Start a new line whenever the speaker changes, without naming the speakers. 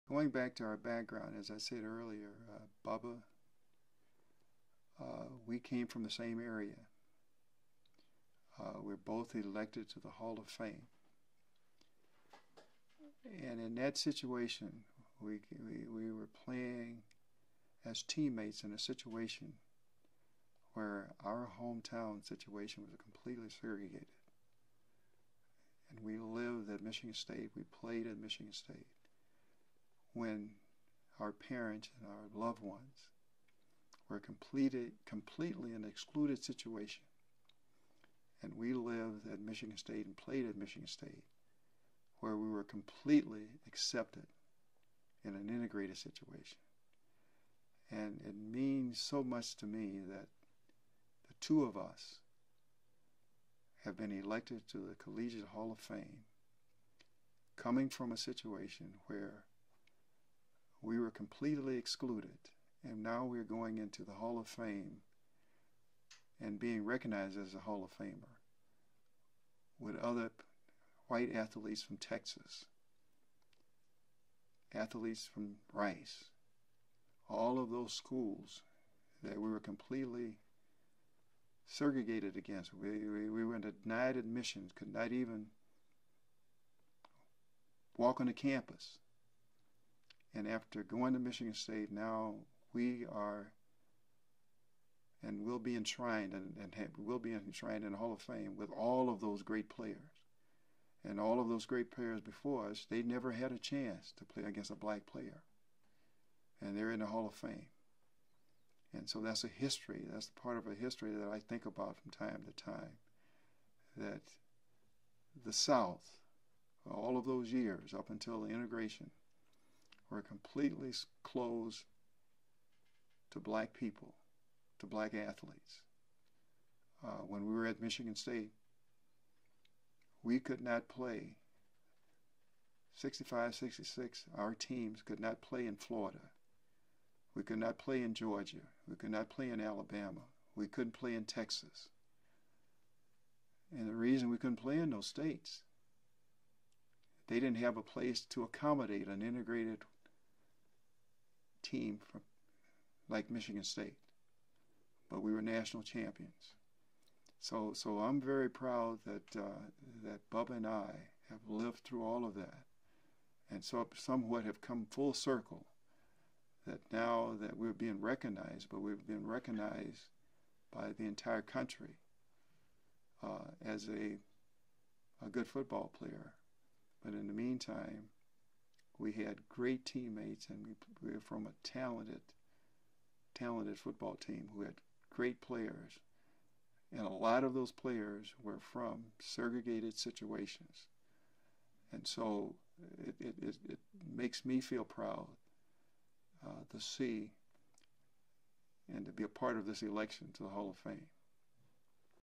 Going back to our background, as I said earlier, Bubba, we came from the same area. We're both elected to the Hall of Fame. And in that situation, we were playing as teammates in a situation where our hometown situation was completely segregated. And we lived at Michigan State. We played at Michigan State. When our parents and our loved ones were completely in an excluded situation. And we lived at Michigan State and played at Michigan State, where we were completely accepted in an integrated situation. And it means so much to me that the two of us have been elected to the Collegiate Hall of Fame, coming from a situation where we were completely excluded, and now we're going into the Hall of Fame and being recognized as a Hall of Famer with other white athletes from Texas, athletes from Rice, all of those schools that we were completely segregated against. We were denied admission, could not even walk on the campus. And after going to Michigan State, now we are and will be enshrined will be enshrined in the Hall of Fame with all of those great players. And all of those great players before us, they never had a chance to play against a black player. And they're in the Hall of Fame. And so that's a history. That's part of a history that I think about from time to time. That the South, all of those years up until the integration, were completely closed to black people, to black athletes. When we were at Michigan State, we could not play. 65, 66, our teams could not play in Florida. We could not play in Georgia. We could not play in Alabama. We couldn't play in Texas. And the reason we couldn't play in those states, they didn't have a place to accommodate an integrated team like Michigan State. But we were national champions. So I'm very proud that Bubba and I have lived through all of that, and so somewhat have come full circle. That now that we're being recognized, but we've been recognized by the entire country as a good football player. But in the meantime, we had great teammates, and we were from a talented football team who had great players. And a lot of those players were from segregated situations. And so it makes me feel proud to see and to be a part of this election to the Hall of Fame.